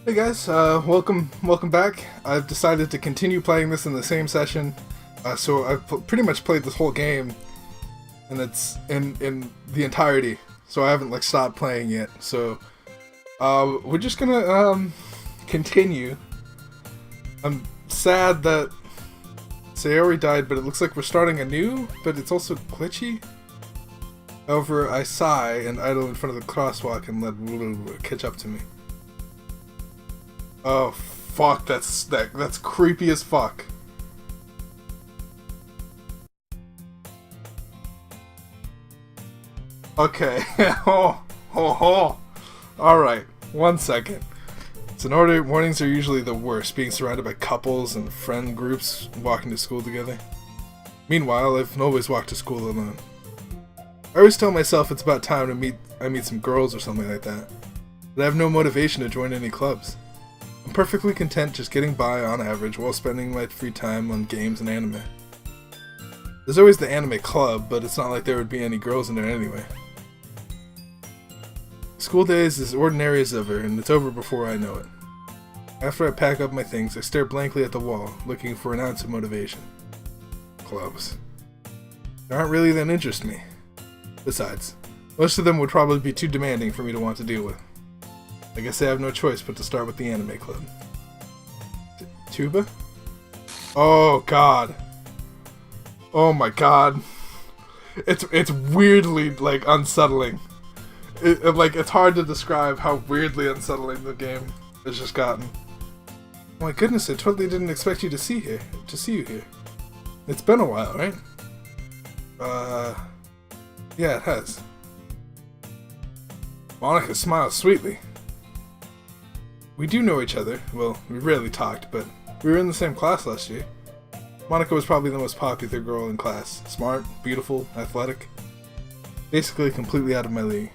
Hey guys, welcome back. I've decided to continue playing this in the same session, so I've pretty much played this whole game, and it's in the entirety. So I haven't stopped playing yet. So we're just gonna continue. I'm sad that Sayori died, but it looks like we're starting anew. But it's also glitchy. However, I sigh and idle in front of the crosswalk and let Lulu catch up to me. Oh fuck, that's creepy as fuck. Okay. oh. Alright, 1 second. Sonora mornings are usually the worst, being surrounded by couples and friend groups walking to school together. Meanwhile, I've always walked to school alone. I always tell myself it's about time I meet some girls or something like that. But I have no motivation to join any clubs. I'm perfectly content just getting by on average while spending my free time on games and anime. There's always the anime club, but it's not like there would be any girls in there anyway. School day is as ordinary as ever, and it's over before I know it. After I pack up my things, I stare blankly at the wall, looking for an ounce of motivation. Clubs. They aren't really that interest me. Besides, most of them would probably be too demanding for me to want to deal with. I guess I have no choice but to start with the anime club. Tuba? Oh god. Oh my god. It's weirdly unsettling. It's hard to describe how weirdly unsettling the game has just gotten. Oh my goodness, I totally didn't expect you to see you here. It's been a while, right? Yeah, it has. Monica smiles sweetly. We do know each other. Well, we rarely talked, but we were in the same class last year. Monica was probably the most popular girl in class. Smart, beautiful, athletic. Basically completely out of my league.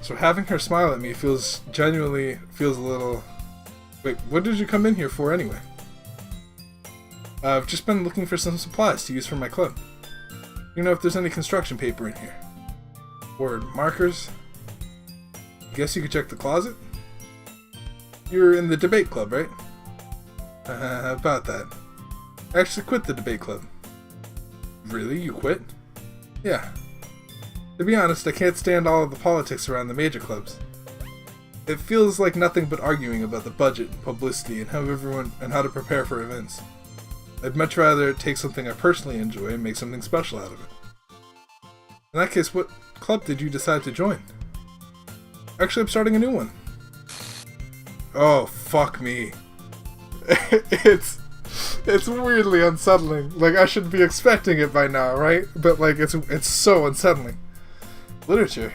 So having her smile at me feels a little... Wait, what did you come in here for anyway? I've just been looking for some supplies to use for my club. You know if there's any construction paper in here? Or markers? Guess you could check the closet? You're in the debate club, right? About that. I actually quit the debate club. Really? You quit? Yeah. To be honest, I can't stand all of the politics around the major clubs. It feels like nothing but arguing about the budget, publicity, and how to prepare for events. I'd much rather take something I personally enjoy and make something special out of it. In that case, what club did you decide to join? Actually, I'm starting a new one. Oh, fuck me. it's weirdly unsettling. I should be expecting it by now, right? But it's so unsettling. Literature.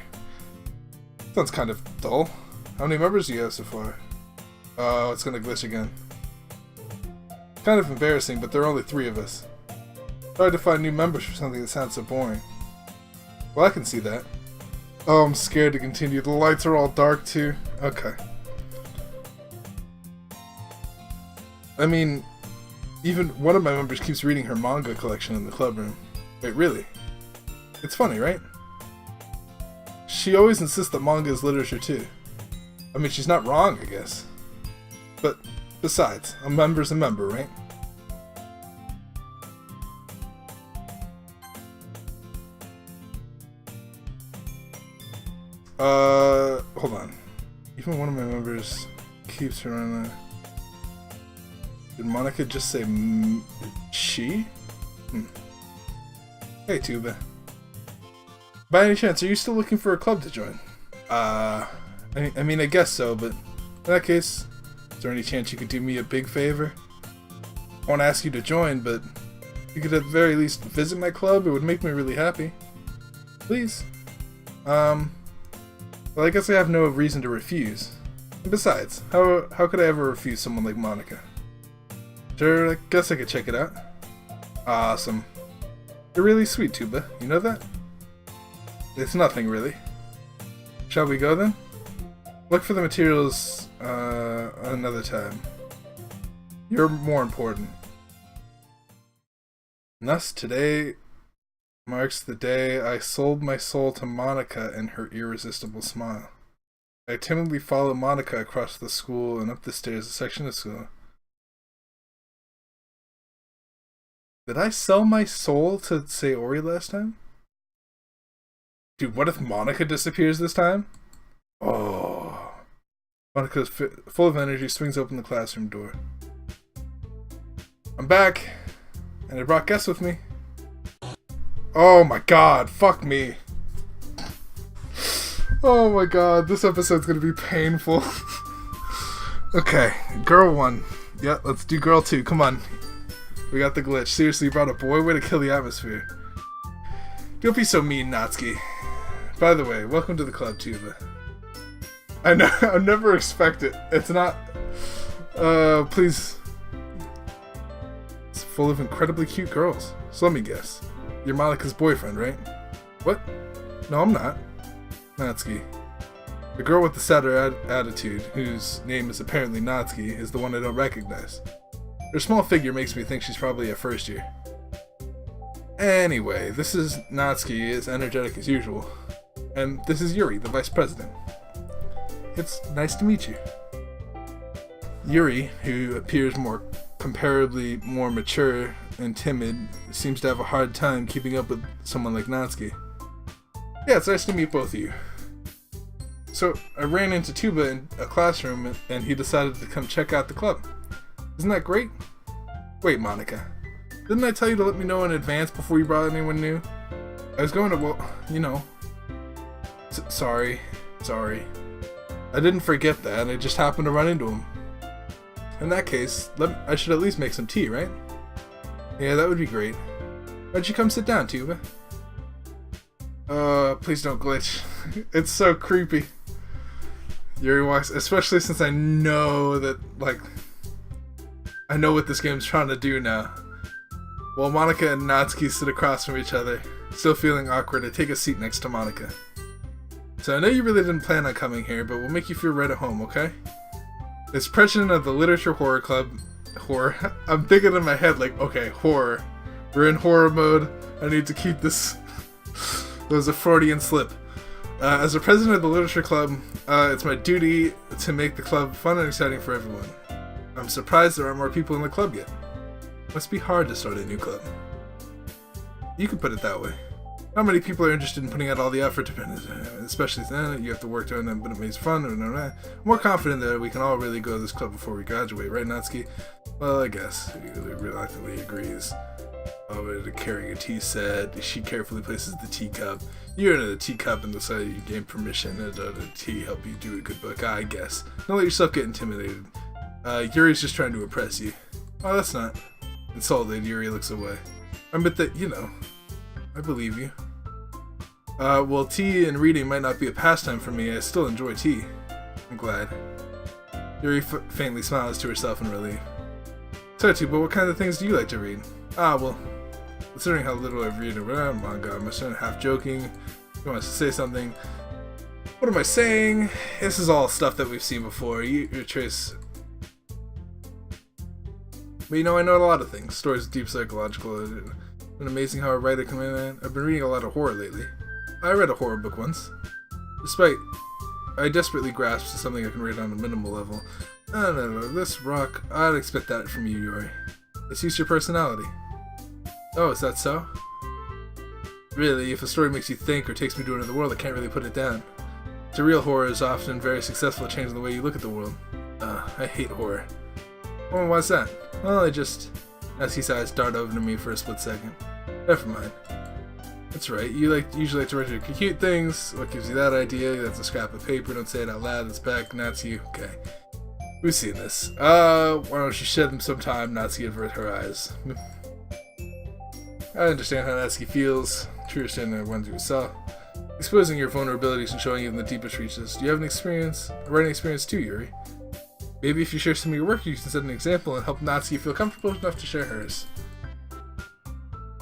Sounds kind of dull. How many members do you have so far? Oh, it's gonna glitch again. Kind of embarrassing, but there are only 3 of us. It's hard to find new members for something that sounds so boring. Well, I can see that. Oh, I'm scared to continue. The lights are all dark too. Okay. I mean, even one of my members keeps reading her manga collection in the club room. Wait, really? It's funny, right? She always insists that manga is literature too. I mean, she's not wrong, I guess. But besides, a member's a member, right? Hold on. Even one of my members keeps her on there. Did Monica just say she? Hey, Tuba. By any chance, are you still looking for a club to join? I mean, I guess so, but in that case, is there any chance you could do me a big favor? I won't ask you to join, but if you could at the very least visit my club, it would make me really happy. Please. Well, I guess I have no reason to refuse. And besides, how could I ever refuse someone like Monica? Sure, I guess I could check it out. Awesome. You're really sweet, Tuba. You know that? It's nothing, really. Shall we go, then? Look for the materials, another time. You're more important. And thus, today marks the day I sold my soul to Monica and her irresistible smile. I timidly follow Monica across the school and up the stairs a section of school. Did I sell my soul to Sayori last time? Dude, what if Monica disappears this time? Oh. Monica's full of energy, swings open the classroom door. I'm back, and I brought guests with me. Oh my god, fuck me. Oh my god, this episode's gonna be painful. Okay, girl 1. Yeah, let's do girl 2, come on. We got the glitch. Seriously, you brought a boy? Way to kill the atmosphere. Don't be so mean, Natsuki. By the way, welcome to the club, Tuba. I never expect it. It's not... please. It's full of incredibly cute girls. So let me guess. You're Monica's boyfriend, right? What? No, I'm not. Natsuki. The girl with the sadder attitude, whose name is apparently Natsuki, is the one I don't recognize. Her small figure makes me think she's probably a first year. Anyway, this is Natsuki, as energetic as usual. And this is Yuri, the vice president. It's nice to meet you. Yuri, who appears comparably more mature and timid, seems to have a hard time keeping up with someone like Natsuki. Yeah, it's nice to meet both of you. So, I ran into Tuba in a classroom and he decided to come check out the club. Isn't that great? Wait, Monica. Didn't I tell you to let me know in advance before you brought anyone new? I was going to, well, you know. Sorry. I didn't forget that, I just happened to run into him. In that case, I should at least make some tea, right? Yeah, that would be great. Why don't you come sit down, Tuba? Please don't glitch. It's so creepy. Yuri walks, especially since I know that, like, I know what this game's trying to do now. While Monica and Natsuki sit across from each other, still feeling awkward, I take a seat next to Monica. So I know you really didn't plan on coming here, but we'll make you feel right at home, okay? As president of the Literature Horror Club, I'm thinking in my head like, okay, horror. We're in horror mode, I need to keep this... That was a Freudian slip. As the president of the Literature Club, it's my duty to make the club fun and exciting for everyone. I'm surprised there aren't more people in the club yet. Must be hard to start a new club. You could put it that way. Not many people are interested in putting out all the effort to finish, especially then you have to work to earn them, but it makes fun. I'm more confident that we can all really go to this club before we graduate, right, Natsuki? Well, I guess. He reluctantly agrees. Over carrying a tea set, she carefully places the teacup. You're in a teacup and decided you gain permission and the tea help you do a good book, I guess. Don't let yourself get intimidated. Yuri's just trying to impress you. Oh, that's not. Insulted, Yuri looks away. I admit that, you know, I believe you. Well, tea and reading might not be a pastime for me, I still enjoy tea. I'm glad. Yuri faintly smiles to herself in relief. So, but what kind of things do you like to read? Well, considering how little I've read around manga, I'm assuming half joking. He wants to say something. What am I saying? This is all stuff that we've seen before. Your choice. But you know, I know a lot of things. Stories deep psychological. It's been amazing how a writer can read that. I've been reading a lot of horror lately. I read a horror book once. Despite, I desperately grasped something I can read on a minimal level. No, this rock, I'd expect that from you, Yuri. It suits your personality. Oh, is that so? Really, if a story makes you think or takes me to another world, I can't really put it down. Surreal horror is often very successful at changing the way you look at the world. I hate horror. Oh, why's that? Well, as his eyes dart over to me for a split second. Never mind. That's right, you usually like to write your cute things. What gives you that idea? That's a scrap of paper, don't say it out loud, it's back, Natsuki. Okay. We've seen this. Why don't you shed them some time? Natsuki averts her eyes. I understand how Natsuki feels. True understanding ones you saw. Exposing your vulnerabilities and showing even the deepest reaches. Do you have a writing experience too, Yuri? Maybe if you share some of your work, you can set an example and help Natsuki feel comfortable enough to share hers.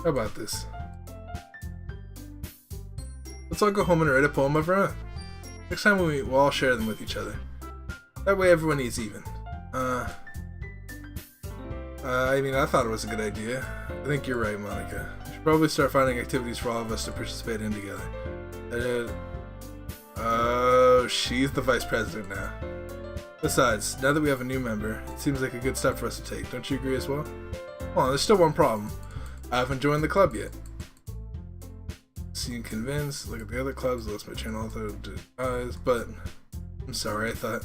How about this? Let's all go home and write a poem of our own. Next time we'll all share them with each other. That way everyone eats even. I thought it was a good idea. I think you're right, Monica. We should probably start finding activities for all of us to participate in together. Oh she's the vice president now. Besides, now that we have a new member, it seems like a good step for us to take. Don't you agree as well? Well, there's still one problem. I haven't joined the club yet. Seem convinced. Look at the other clubs. Lost my channel author eyes, but I'm sorry. I thought.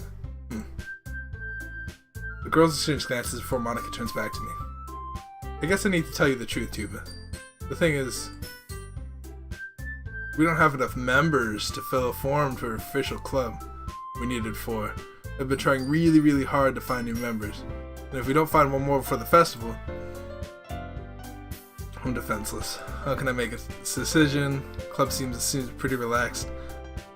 The girls exchange glances before Monica turns back to me. I guess I need to tell you the truth, Tuba. The thing is, we don't have enough members to fill a form for an official club. We needed 4. I've been trying really, really hard to find new members. And if we don't find one more before the festival, I'm defenseless. How can I make a decision? The club seems pretty relaxed.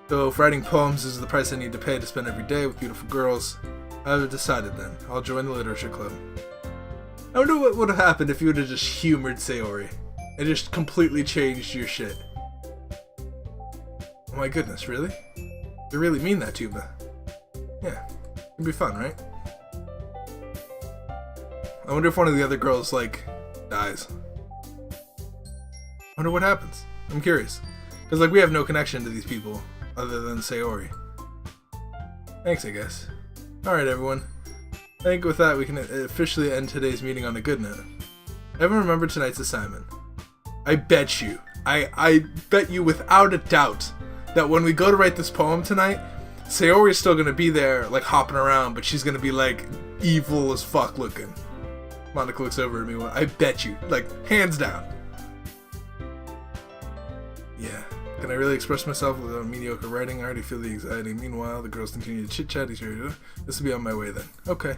So if writing poems is the price I need to pay to spend every day with beautiful girls, I've decided then. I'll join the literature club. I wonder what would have happened if you would have just humored Sayori and just completely changed your shit. Oh my goodness, really? You really mean that, Tuba? Yeah, it'd be fun, right? I wonder if one of the other girls, like, dies. I wonder what happens. I'm curious. Because, like, we have no connection to these people other than Sayori. Thanks, I guess. Alright, everyone. I think with that, we can officially end today's meeting on a good note. Everyone remember tonight's assignment. I bet you, I bet you without a doubt that when we go to write this poem tonight, Sayori is still going to be there, like, hopping around, but she's going to be, like, evil as fuck looking. Monica looks over at me. I bet you, like, hands down. Yeah. Can I really express myself without mediocre writing? I already feel the anxiety. Meanwhile, the girls continue to chit-chat. This will be on my way then. Okay.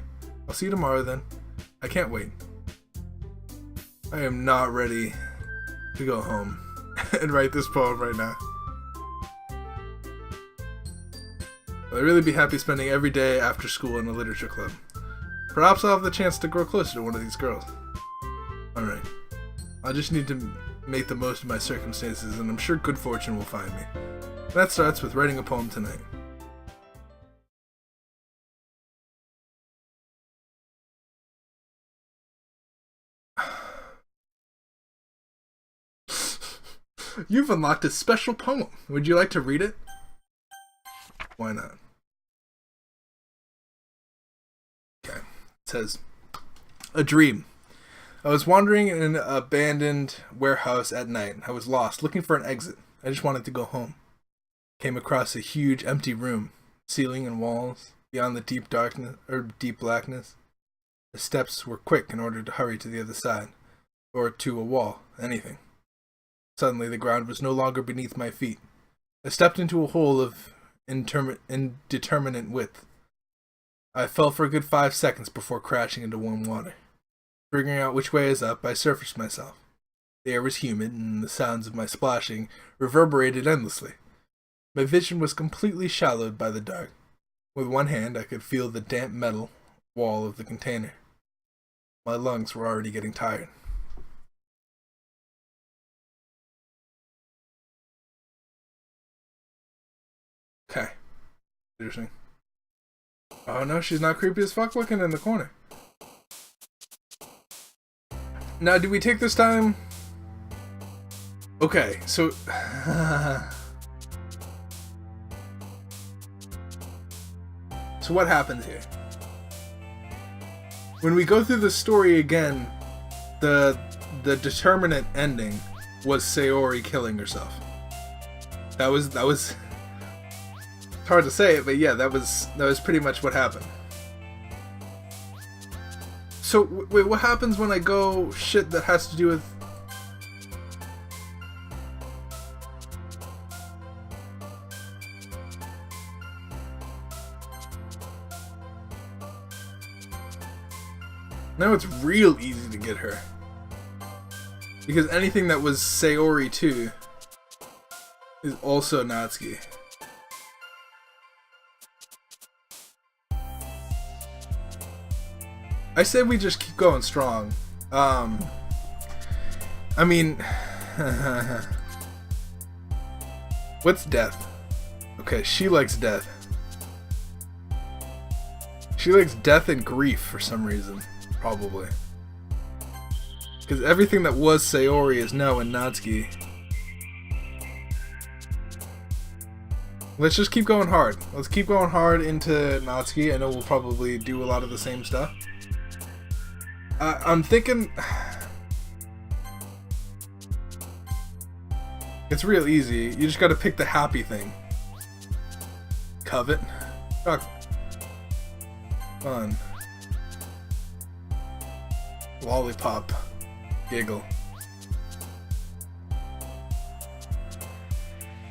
I'll see you tomorrow then. I can't wait. I am not ready to go home and write this poem right now. I'd really be happy spending every day after school in a literature club. Perhaps I'll have the chance to grow closer to one of these girls. Alright. I just need to make the most of my circumstances, and I'm sure good fortune will find me. That starts with writing a poem tonight. You've unlocked a special poem. Would you like to read it? Why not? Okay. It says, a dream. I was wandering in an abandoned warehouse at night. I was lost, looking for an exit. I just wanted to go home. Came across a huge empty room, ceiling and walls, beyond the deep darkness or deep blackness. The steps were quick in order to hurry to the other side, or to a wall, anything. Suddenly the ground was no longer beneath my feet. I stepped into a hole of indeterminate width. I fell for a good 5 seconds before crashing into warm water. Figuring out which way is up, I surfaced myself. The air was humid, and the sounds of my splashing reverberated endlessly. My vision was completely shadowed by the dark. With one hand, I could feel the damp metal wall of the container. My lungs were already getting tired. Okay. Interesting. Oh no, she's not creepy as fuck looking in the corner. Now, do we take this time? Okay, so... So what happens here? When we go through the story again, the determinate ending was Sayori killing herself. That was it's hard to say it, but yeah, that was pretty much what happened. So wait, what happens when I go shit that has to do with... Now it's real easy to get her. Because anything that was Sayori too is also Natsuki. I say we just keep going strong. I mean... What's death? Okay, she likes death. She likes death and grief for some reason. Probably. Because everything that was Sayori is now in Natsuki. let's just keep going hard. Let's keep going hard into Natsuki. I know we'll probably do a lot of the same stuff. I'm thinking... It's real easy. You just gotta pick the happy thing. Covet. Chocolate. Fun. Lollipop. Giggle.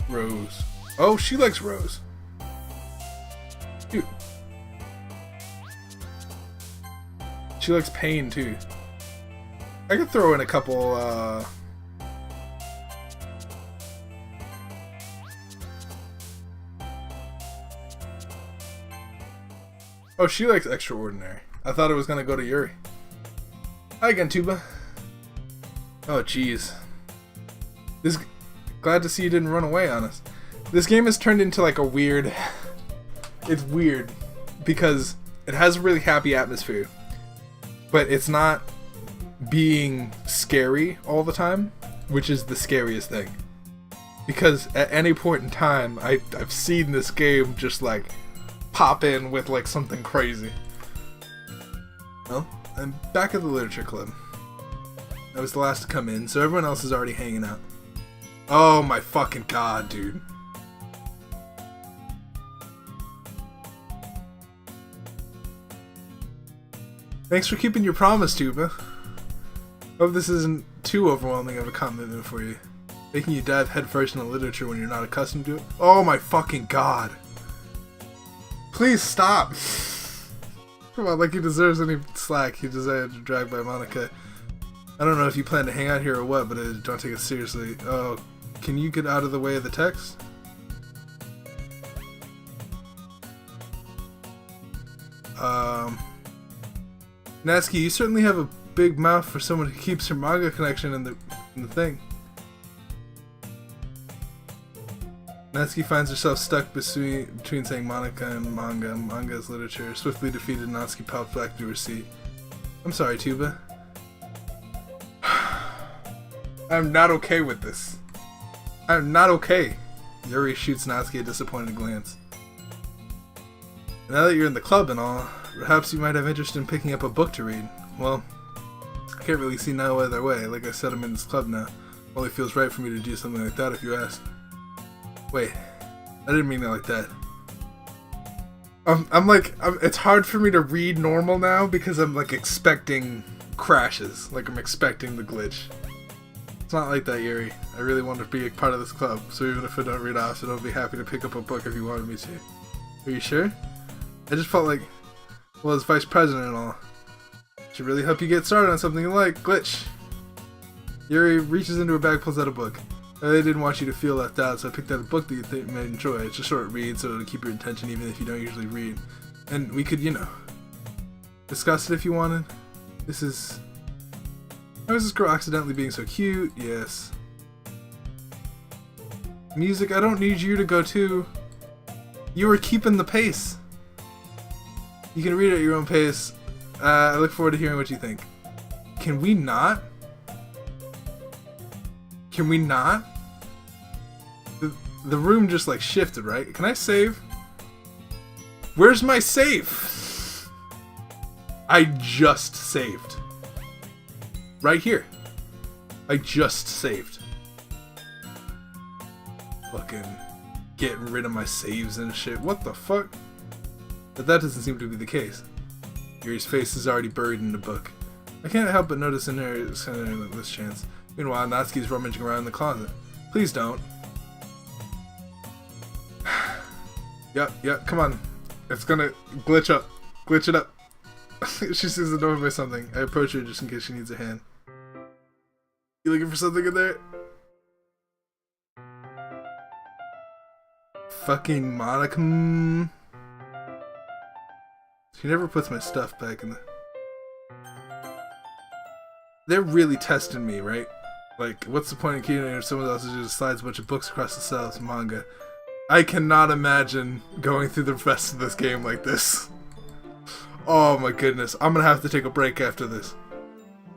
Rose. Oh, she likes Rose. Cute. She likes pain too. I could throw in a couple, Oh, she likes extraordinary. I thought it was gonna go to Yuri. Hi again, Tuba. Oh, jeez. Glad to see you didn't run away on us. This game has turned into like a weird... It's weird because it has a really happy atmosphere, but it's not being scary all the time, which is the scariest thing. Because at any point in time, I've seen this game just like pop in with like something crazy. Well, I'm back at the literature club. I was the last to come in, so everyone else is already hanging out. Oh my fucking god, dude. Thanks for keeping your promise, Tuba. Hope this isn't too overwhelming of a commitment for you. Making you dive headfirst into literature when you're not accustomed to it. Oh my fucking god. Please stop. Come on, like he deserves any slack he decided to drag by Monica. I don't know if you plan to hang out here or what, but don't take it seriously. Oh, can you get out of the way of the text? Natsuki, you certainly have a big mouth for someone who keeps her manga connection in the thing. Natsuki finds herself stuck between saying Monica and manga. Manga is literature. Swiftly defeated, Natsuki popped back to her seat. I'm sorry, Tuba. I'm not okay with this. I'm not okay. Yuri shoots Natsuki a disappointed glance. Now that you're in the club and all, perhaps you might have interest in picking up a book to read. Well, I can't really see no other way. Like I said, I'm in this club now. Only feels right for me to do something like that if you ask. Wait, I didn't mean it like that. It's hard for me to read normal now because I'm like expecting crashes. Like I'm expecting the glitch. It's not like that, Yuri. I really want to be a part of this club, so even if I don't read often, I'll be happy to pick up a book if you wanted me to. Are you sure? I just felt like, well, as vice president and all, should really help you get started on something you like. Glitch. Yuri reaches into her bag, pulls out a book. I really didn't want you to feel left out, so I picked out a book that you think you might enjoy. It's a short read, so it'll keep your attention even if you don't usually read. And we could, discuss it if you wanted. How is this girl accidentally being so cute? Yes. Music, I don't need you to go too. You were keeping the pace. You can read it at your own pace. I look forward to hearing what you think. Can we not? Can we not? The room just like shifted, right? Can I save? Where's my save? I just saved. Right here. I just saved. Fucking getting rid of my saves and shit. What the fuck? But that doesn't seem to be the case. Yuri's face is already buried in the book. I can't help but notice in there this chance. Meanwhile, Natsuki's rummaging around in the closet. Please don't. Yep, come on. It's gonna glitch up. Glitch it up. She sees the door by something. I approach her just in case she needs a hand. You looking for something in there? Fucking Monica. She never puts my stuff back in the... They're really testing me, right? Like, what's the point of keeping it if someone else just slides a bunch of books across the shelves of manga? I cannot imagine going through the rest of this game like this. Oh my goodness, I'm gonna have to take a break after this.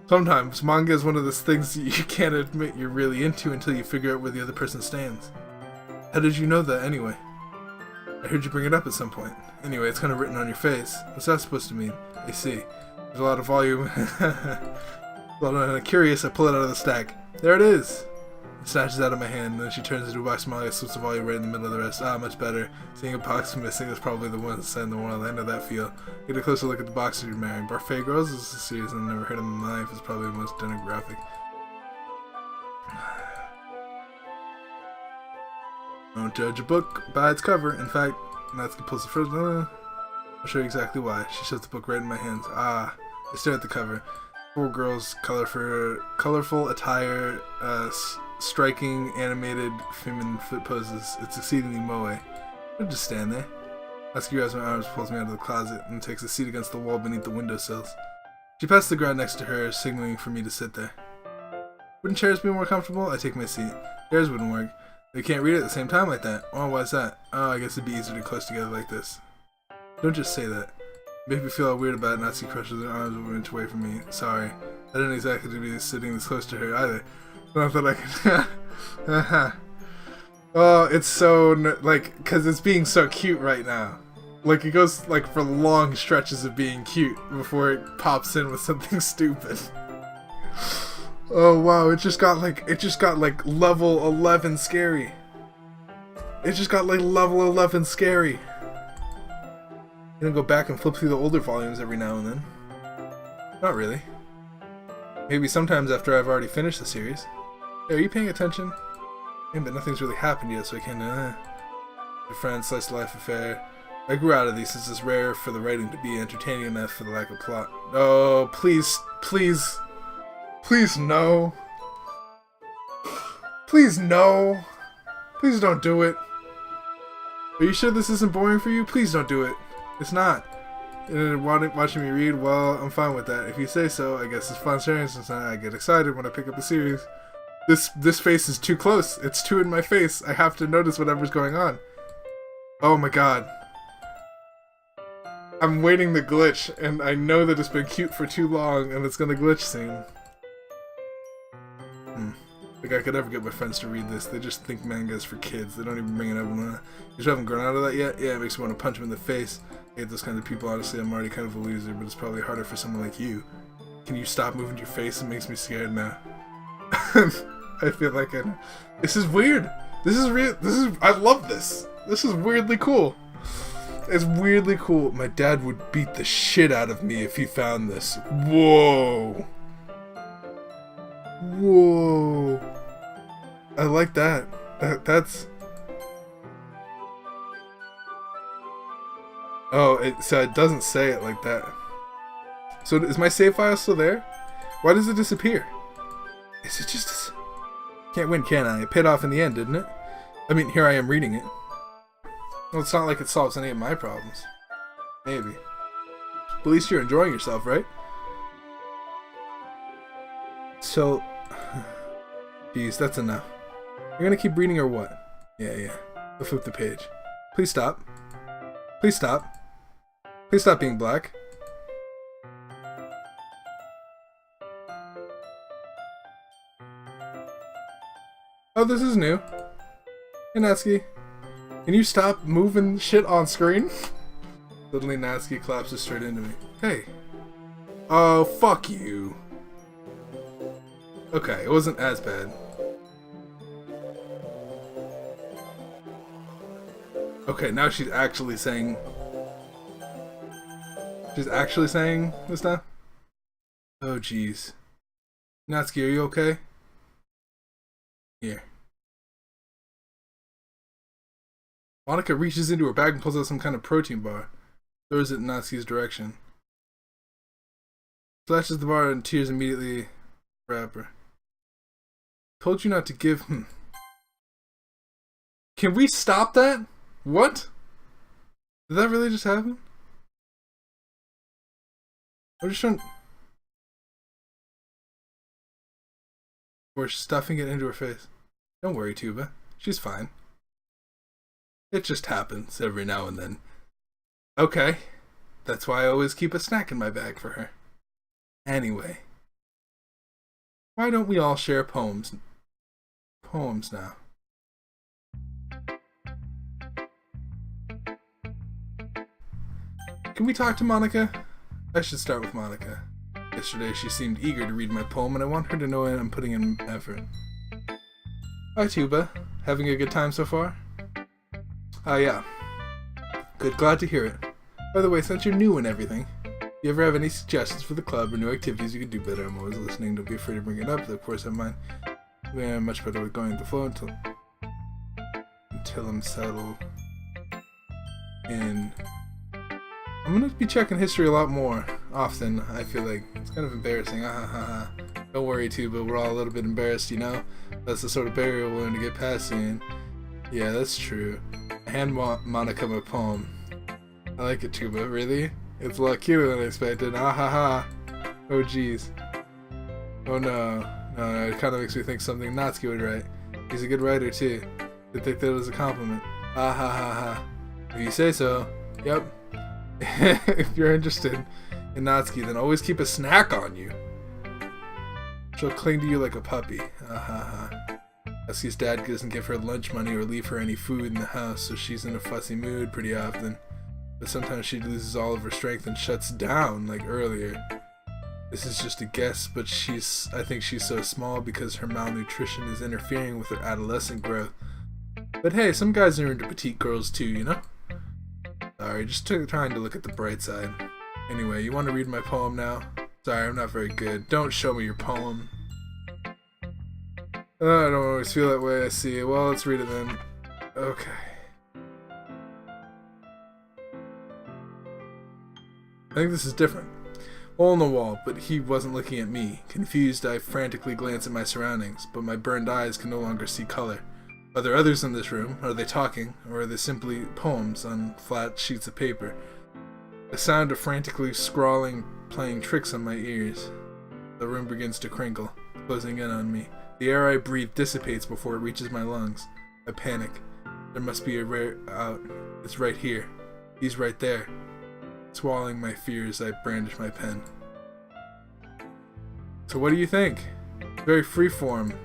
Sometimes, manga is one of those things that you can't admit you're really into until you figure out where the other person stands. How did you know that anyway? I heard you bring it up at some point. Anyway, it's kind of written on your face. What's that supposed to mean? I see. There's a lot of volume. Curious, I pull it out of the stack. There it is! It snatches out of my hand, and then she turns into a box smiley, slips the volume right in the middle of the rest. Ah, much better. Seeing a box missing is probably the one inside the world. I know that feel. Get a closer look at the box you're marrying. Buffet Girls is a series I've never heard of in my life. It's probably the most demographic. Don't judge a book by its cover. In fact, Natsuki pulls the first. I'll show you exactly why. She shoves the book right in my hands. Ah, I stare at the cover. 4 girls, colorful attire, striking animated feminine foot poses. It's exceedingly moe. I'll just stand there. Natsuki grabs my arms, pulls me out of the closet, and takes a seat against the wall beneath the windowsills. She passes the ground next to her, signaling for me to sit there. Wouldn't chairs be more comfortable? I take my seat. Chairs wouldn't work. They can't read at the same time like that. Oh, why's that? Oh, I guess it'd be easier to close together like this. Don't just say that. Make me feel all weird about it. Natsuki crushes her arms over an inch away from me. Sorry. I didn't exactly be sitting this close to her either. Not that I could. Oh, it's so, like, because it's being so cute right now. Like, it goes, like, for long stretches of being cute before it pops in with something stupid. Oh, wow, it just got, like, level 11 scary. It just got, like, level 11 scary. I'm gonna go back and flip through the older volumes every now and then. Not really. Maybe sometimes after I've already finished the series. Hey, are you paying attention? Yeah, but nothing's really happened yet, so I can't, Your friend, slice of life affair. I grew out of these since it's rare for the writing to be entertaining enough for the lack of plot. Oh, please, please. Please, no. Please, no. Please don't do it. Are you sure this isn't boring for you? Please don't do it. It's not. And watching me read, well, I'm fine with that. If you say so, I guess it's fun sharing since I get excited when I pick up a series. This face is too close. It's too in my face. I have to notice whatever's going on. Oh my god. I'm waiting the glitch, and I know that it's been cute for too long, and it's gonna glitch soon. Like I could ever get my friends to read this. They just think manga is for kids. They don't even bring it up. You just haven't grown out of that yet? Yeah, it makes me want to punch them in the face. I hate those kinds of people. Honestly, I'm already kind of a loser, but it's probably harder for someone like you. Can you stop moving your face? It makes me scared now. I feel like this is weird. This is real. I love this. This is weirdly cool. It's weirdly cool. My dad would beat the shit out of me if he found this. Whoa. Whoa. I like that. That's... Oh, so it doesn't say it like that. So is my save file still there? Why does it disappear? Is it just... Can't win, can I? It paid off in the end, didn't it? I mean, here I am reading it. Well, it's not like it solves any of my problems. Maybe. But at least you're enjoying yourself, right? So... Geez, that's enough. You're gonna keep reading or what? Yeah. I'll flip the page. Please stop. Please stop. Please stop being black. Oh, this is new. Hey, Natsuki. Can you stop moving shit on screen? Suddenly, Natsuki collapses straight into me. Hey. Oh, fuck you. Okay, it wasn't as bad. Okay, now she's actually saying... She's actually saying this now? Oh, jeez. Natsuki, are you okay? Here. Monica reaches into her bag and pulls out some kind of protein bar. Throws it in Natsuki's direction. Flashes the bar and tears immediately wrap her. Told you not to give him. Can we stop that? What? Did that really just happen? I'm just trying... We're stuffing it into her face. Don't worry, Tuba. She's fine. It just happens every now and then. Okay. That's why I always keep a snack in my bag for her. Anyway. Why don't we all share poems now? Can we talk to Monica? I should start with Monica. Yesterday she seemed eager to read my poem and I want her to know I'm putting in effort. Hi Tuba. Having a good time so far? Yeah. Good, glad to hear it. By the way, since you're new and everything, if you ever have any suggestions for the club or new activities you could do better, I'm always listening. Don't be afraid to bring it up. Of course, I mind. We're much better with going with the flow until I'm settled in. I'm gonna be checking history a lot more often. I feel like it's kind of embarrassing. Don't worry, Tuba. We're all a little bit embarrassed, you know. That's the sort of barrier we'll learn to get past soon. Yeah, that's true. I hand Monica my poem. I like it, Tuba. Really? It's a lot cuter than I expected. Oh, jeez. Oh, no. No, it kind of makes me think something Natsuki would write. He's a good writer, too. I'd take that as a compliment. If you say so. Yep. If you're interested in Natsuki, then always keep a snack on you. She'll cling to you like a puppy. Natsuki's dad doesn't give her lunch money or leave her any food in the house, so she's in a fussy mood pretty often. But sometimes she loses all of her strength and shuts down, like earlier. This is just a guess, but I think she's so small because her malnutrition is interfering with her adolescent growth. But hey, some guys are into petite girls too, you know? Sorry, just trying to look at the bright side. Anyway, you want to read my poem now? Sorry, I'm not very good. Don't show me your poem. I don't always feel that way, I see. Well, let's read it then. Okay. I think this is different. Hole in the wall, but he wasn't looking at me. Confused, I frantically glance at my surroundings, but my burned eyes can no longer see color. Are there others in this room? Are they talking? Or are they simply poems on flat sheets of paper? The sound of frantically scrawling playing tricks on my ears. The room begins to crinkle, closing in on me. The air I breathe dissipates before it reaches my lungs. I panic. There must be a way out. It's right here. He's right there. Swallowing my fears, I brandish my pen. So what do you think? Very freeform.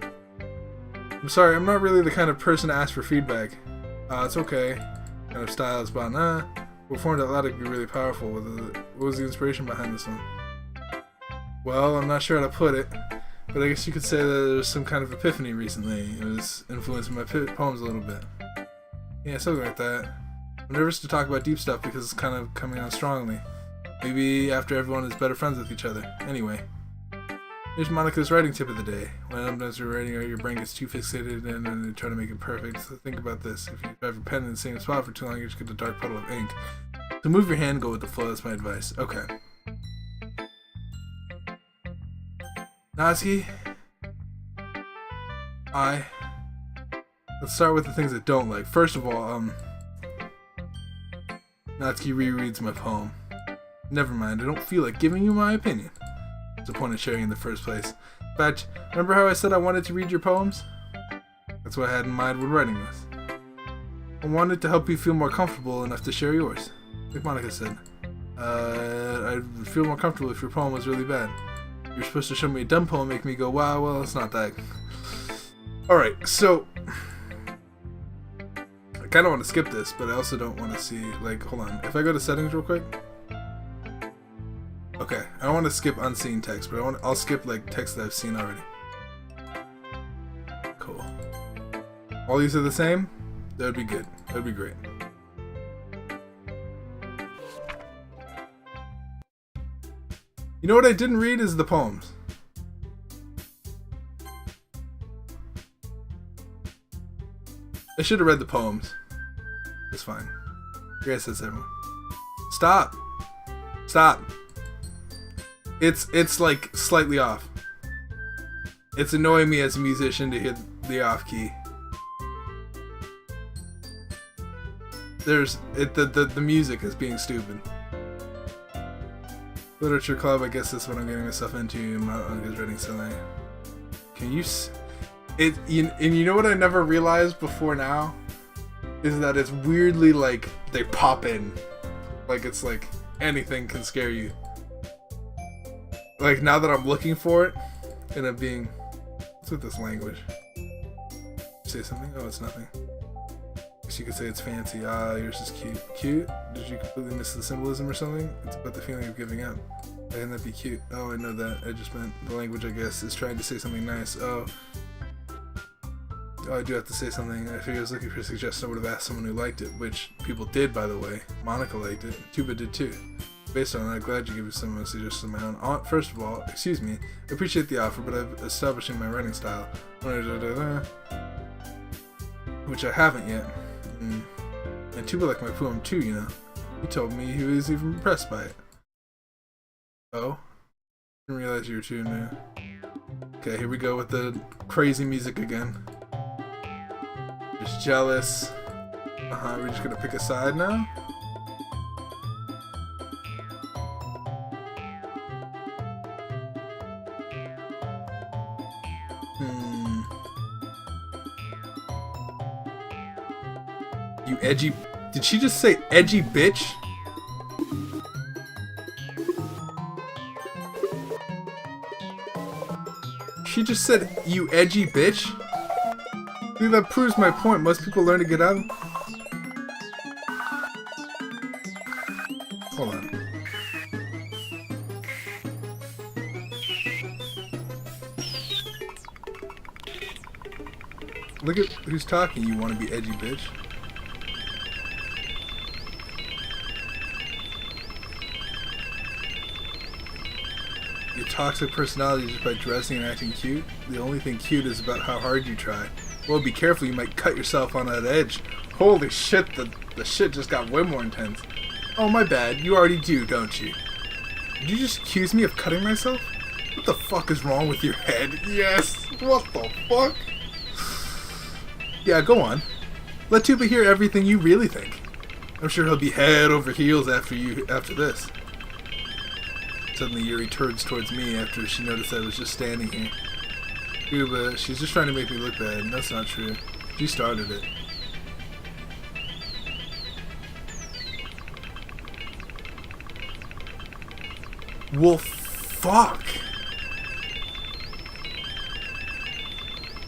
I'm sorry, I'm not really the kind of person to ask for feedback. It's okay. Kind of style is about, performed out loud could be really powerful. What was the inspiration behind this one? Well, I'm not sure how to put it, but I guess you could say that there was some kind of epiphany recently. It was influencing my poems a little bit. Yeah, something like that. I'm nervous to talk about deep stuff because it's kind of coming on strongly. Maybe after everyone is better friends with each other. Anyway. Here's Monica's writing tip of the day. When sometimes you're writing, your brain gets too fixated and then you try to make it perfect. So think about this. If you have your pen in the same spot for too long, you just get a dark puddle of ink. So move your hand, go with the flow. That's my advice. Okay. Natsuki. Let's start with the things I don't like. First of all, Natsuki rereads my poem. Never mind, I don't feel like giving you my opinion. What's the point of sharing in the first place? In fact, remember how I said I wanted to read your poems? That's what I had in mind when writing this. I wanted to help you feel more comfortable enough to share yours. Like Monica said. I'd feel more comfortable if your poem was really bad. You're supposed to show me a dumb poem, make me go, wow, well, it's not that. Alright, so I kind of want to skip this, but I also don't want to see, like, hold on. If I go to settings real quick. Okay, I don't want to skip unseen text, but I'll skip, like, text that I've seen already. Cool. All these are the same? That would be good. That would be great. You know what I didn't read is the poems. I should have read the poems. It's fine. You guys said everyone. Stop. Stop. It's like slightly off. It's annoying me as a musician to hit the off key. The music is being stupid. Literature club, I guess that's what I'm getting myself into. I'm not good writing silly. Can you and you know what I never realized before now? Is that it's weirdly like they pop in. Like it's like anything can scare you. Like now that I'm looking for it and I'm being, what's with this language? Say something? Oh, it's nothing. guess you could say it's fancy. Ah, yours is cute. Cute? Did you completely miss the symbolism or something? It's about the feeling of giving up. Why didn't that be cute? Oh, I know that. I just meant the language, I guess, is trying to say something nice. Oh, I do have to say something. I figured I was looking for a suggestion. I would have asked someone who liked it, which people did, by the way. Monica liked it. Tuba did too. Based on that, I'm glad you gave me some suggestions of my own. First of all, excuse me, I appreciate the offer, but I'm establishing my writing style. Which I haven't yet. And Tuba liked my poem too, you know. He told me he was even impressed by it. Oh? Didn't realize you were too new. Okay, here we go with the crazy music again. Just jealous. We're just gonna pick a side now? You edgy... Did she just say edgy bitch? She just said, you edgy bitch? I think that proves my point. Most people learn to get out. Hold on. Look at who's talking, you want to be edgy bitch. Your toxic personality just by dressing and acting cute? The only thing cute is about how hard you try. Well, be careful, you might cut yourself on that edge. Holy shit, the shit just got way more intense. Oh, my bad. You already do, don't you? Did you just accuse me of cutting myself? What the fuck is wrong with your head? Yes! What the fuck? Yeah, go on. Let Tuba hear everything you really think. I'm sure he'll be head over heels after this. Suddenly Yuri turns towards me after she noticed I was just standing here. Tuba, she's just trying to make me look bad. That's not true. She started it. Well, fuck.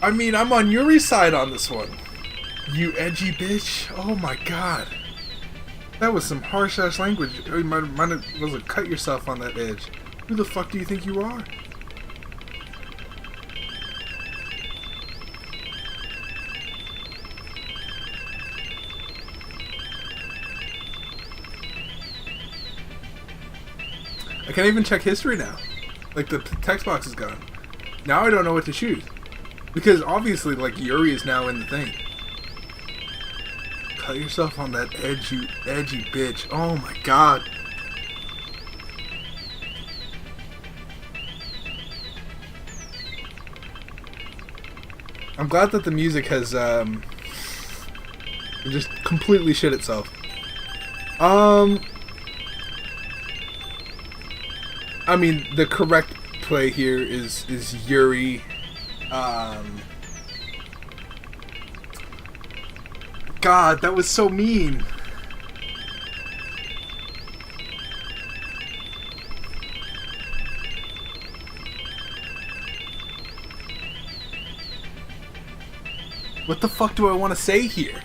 I mean, I'm on Yuri's side on this one. You edgy bitch. Oh my god. That was some harsh-ass language. You might as well cut yourself on that edge. Who the fuck do you think you are? I can't even check history now. Like, the text box is gone. Now I don't know what to choose. Because obviously, like, Yuri is now in the thing. Cut yourself on that edge, you edgy bitch. Oh my god. I'm glad that the music has, just completely shit itself. I mean, the correct play here is Yuri. God, that was so mean. What the fuck do I want to say here?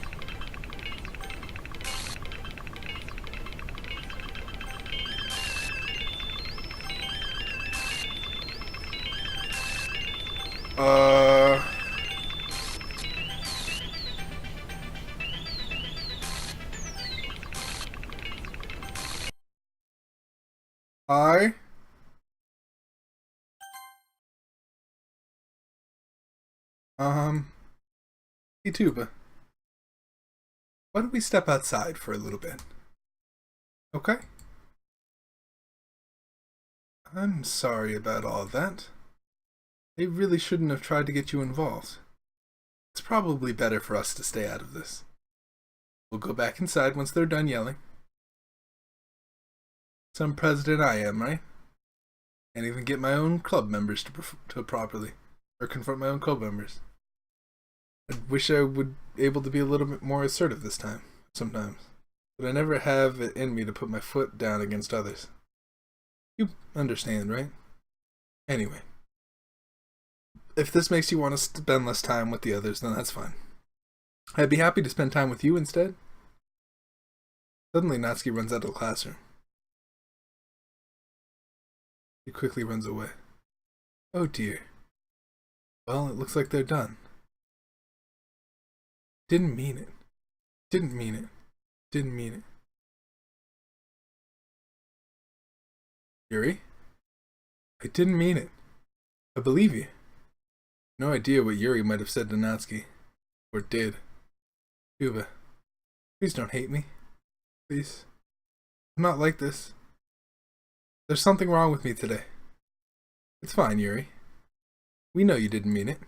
Hey Tuba, why don't we step outside for a little bit? Okay? I'm sorry about all that. They really shouldn't have tried to get you involved. It's probably better for us to stay out of this. We'll go back inside once they're done yelling. Some president I am, right? Can't even get my own club members to properly, or confront my own club members. I wish I would able to be a little bit more assertive this time, sometimes. But I never have it in me to put my foot down against others. You understand, right? Anyway. If this makes you want to spend less time with the others, then that's fine. I'd be happy to spend time with you instead. Suddenly, Natsuki runs out of the classroom. He quickly runs away. Oh dear. Well, it looks like they're done. Didn't mean it. Didn't mean it. Didn't mean it. Yuri? I didn't mean it. I believe you. No idea what Yuri might have said to Natsuki. Or did. Tuba, please don't hate me. Please. I'm not like this. There's something wrong with me today. It's fine, Yuri. We know you didn't mean it.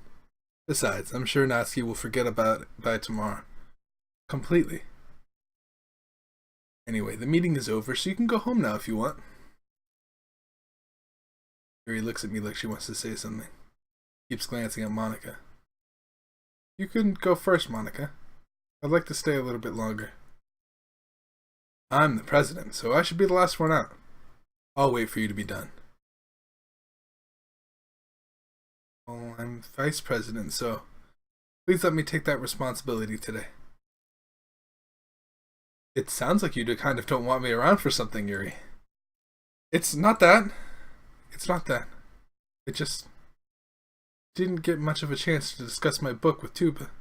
Besides, I'm sure Natsuki will forget about it by tomorrow. Completely. Anyway, the meeting is over, so you can go home now if you want. Yuri looks at me like she wants to say something. Keeps glancing at Monika. You couldn't go first, Monika. I'd like to stay a little bit longer. I'm the president, so I should be the last one out. I'll wait for you to be done. Well, I'm vice president, so please let me take that responsibility today. It sounds like you kind of don't want me around for something, Yuri. It's not that. It's not that. It just didn't get much of a chance to discuss my book with Tuba.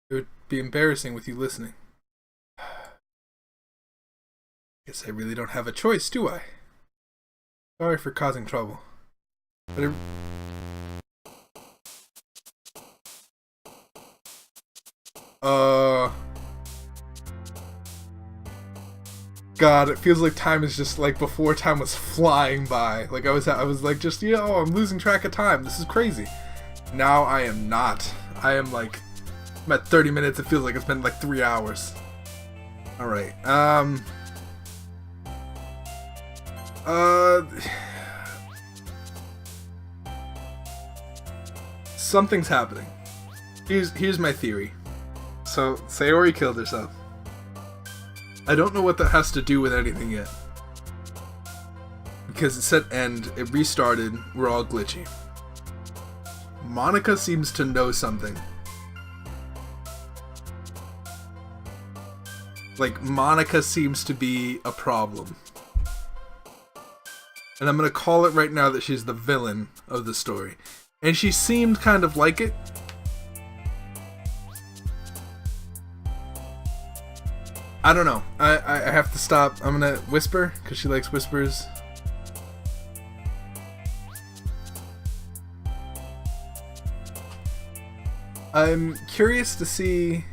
It would be embarrassing with you listening. Guess I really don't have a choice, do I? Sorry for causing trouble. But God, it feels like time is just like before time was flying by. Like I was like just, I'm losing track of time. This is crazy. Now I am not. I am like, I'm at 30 minutes. It feels like it's been like 3 hours. All right. Something's happening. Here's my theory. So Sayori killed herself. I don't know what that has to do with anything yet. Because it said end, it restarted, we're all glitchy. Monika seems to know something. Like, Monika seems to be a problem. And I'm gonna call it right now that she's the villain of the story. And she seemed kind of like it. I don't know. I have to stop. I'm gonna whisper, because she likes whispers. I'm curious to see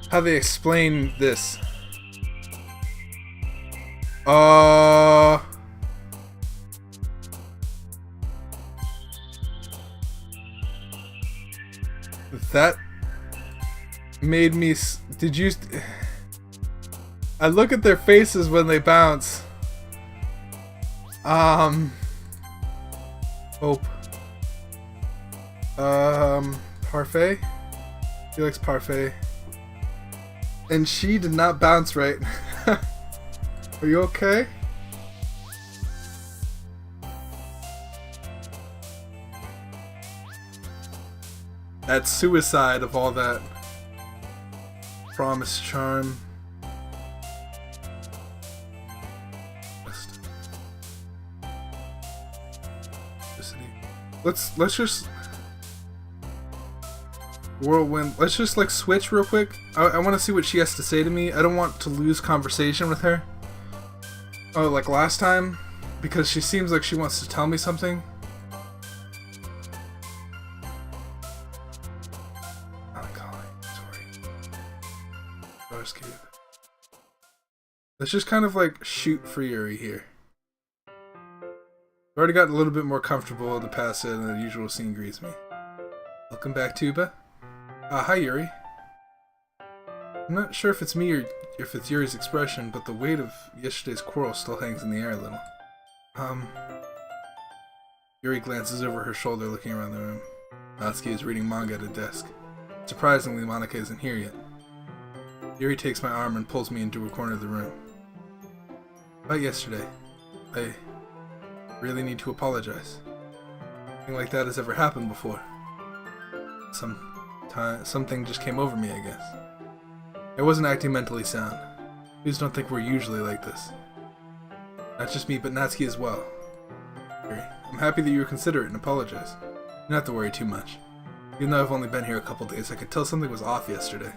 how they explain this. That made me... Did you... I look at their faces when they bounce. Hope. Parfait? He likes parfait. And she did not bounce right. Are you okay? That suicide of all that promise charm. Let's just whirlwind. Let's just like switch real quick. I want to see what she has to say to me. I don't want to lose conversation with her. Oh, like last time, because she seems like she wants to tell me something. Let's just kind of like shoot for Yuri here. I've already gotten a little bit more comfortable in the past and the usual scene greets me. Welcome back, Tuba. Hi, Yuri. I'm not sure if it's me or if it's Yuri's expression, but the weight of yesterday's quarrel still hangs in the air a little. Yuri glances over her shoulder, looking around the room. Natsuki is reading manga at a desk. Surprisingly, Monika isn't here yet. Yuri takes my arm and pulls me into a corner of the room. About yesterday, I really need to apologize. Nothing like that has ever happened before. Some something just came over me, I guess. I wasn't acting mentally sound. Please don't think we're usually like this. Not just me, but Natsuki as well. I'm happy that you were considerate and apologize. You don't have to worry too much. Even though I've only been here a couple days, I could tell something was off yesterday.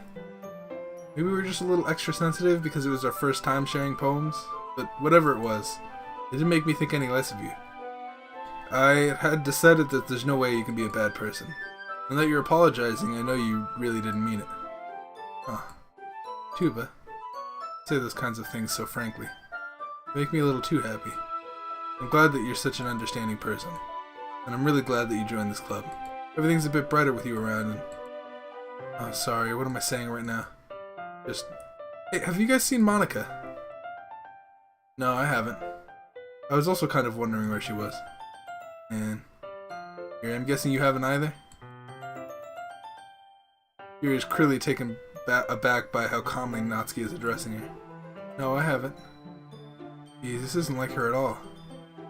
Maybe we were just a little extra sensitive because it was our first time sharing poems, but whatever it was, it didn't make me think any less of you. I had decided that there's no way you can be a bad person. And that you're apologizing, I know you really didn't mean it. Huh. Tuba. Say those kinds of things so frankly. They make me a little too happy. I'm glad that you're such an understanding person. And I'm really glad that you joined this club. Everything's a bit brighter with you around and... Oh, sorry, what am I saying right now? Hey, have you guys seen Monica? No, I haven't. I was also kind of wondering where she was. And... Here, I'm guessing you haven't either? You're just clearly taken aback by how calmly Natsuki is addressing her. No, I haven't. Geez, this isn't like her at all.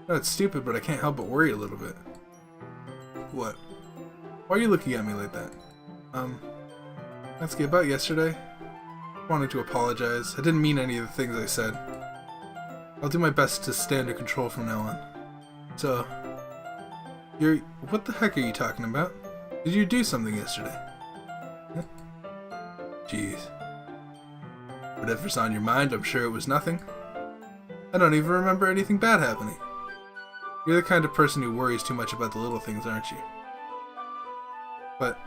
No, it's stupid, but I can't help but worry a little bit. What? Why are you looking at me like that? Natsuki, about yesterday? I wanted to apologize. I didn't mean any of the things I said. I'll do my best to stay under control from now on. So... What the heck are you talking about? Did you do something yesterday? Jeez. Whatever's on your mind, I'm sure it was nothing. I don't even remember anything bad happening. You're the kind of person who worries too much about the little things, aren't you? But...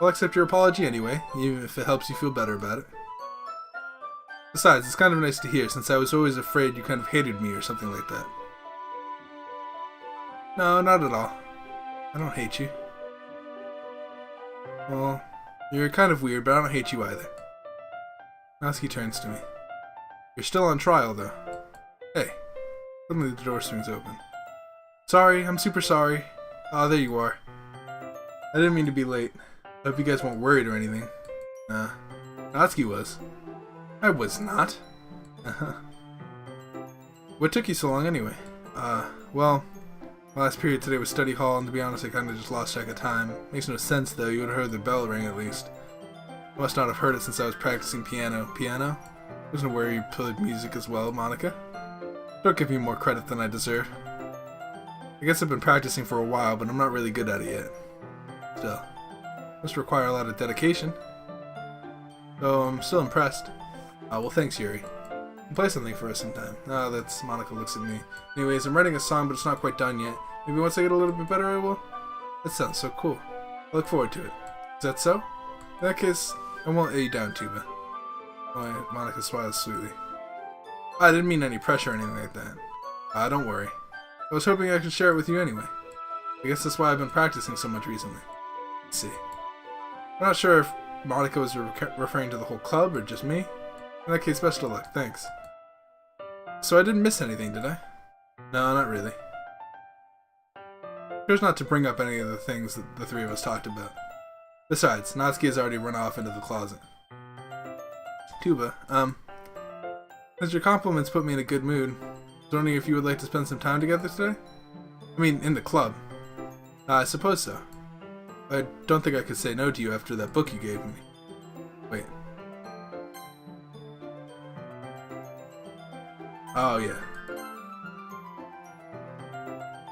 I'll accept your apology anyway, even if it helps you feel better about it. Besides, it's kind of nice to hear, since I was always afraid you kind of hated me or something like that. No, not at all. I don't hate you. Well, you're kind of weird, but I don't hate you either. Natsuki turns to me. You're still on trial, though. Hey. Suddenly the door swings open. Sorry, I'm super sorry. Ah, there you are. I didn't mean to be late. I hope you guys weren't worried or anything. Nah. Natsuki was. I was not. What took you so long anyway? Well, my last period today was study hall, and to be honest, I kinda just lost track of time. Makes no sense though, you would have heard the bell ring at least. I must not have heard it since I was practicing piano. Piano? I wasn't aware you played music as well, Monica. Don't give me more credit than I deserve. I guess I've been practicing for a while, but I'm not really good at it yet. Still, must require a lot of dedication. So I'm still impressed. Well thanks, Yuri. Play something for us sometime. That's... Monica looks at me. Anyways, I'm writing a song, but it's not quite done yet. Maybe once I get a little bit better, I will? That sounds so cool. I look forward to it. Is that so? In that case, I won't lay you down, Tuba. Monica smiles sweetly. I didn't mean any pressure or anything like that. Don't worry. I was hoping I could share it with you anyway. I guess that's why I've been practicing so much recently. Let's see. I'm not sure if Monica was referring to the whole club or just me. In that case, best of luck. Thanks. So I didn't miss anything, did I? No, not really. Here's not to bring up any of the things that the three of us talked about. Besides, Natsuki has already run off into the closet. Tuba, as your compliments put me in a good mood, I was wondering if you would like to spend some time together today? I mean, in the club. I suppose so. I don't think I could say no to you after that book you gave me. Wait. Oh, yeah.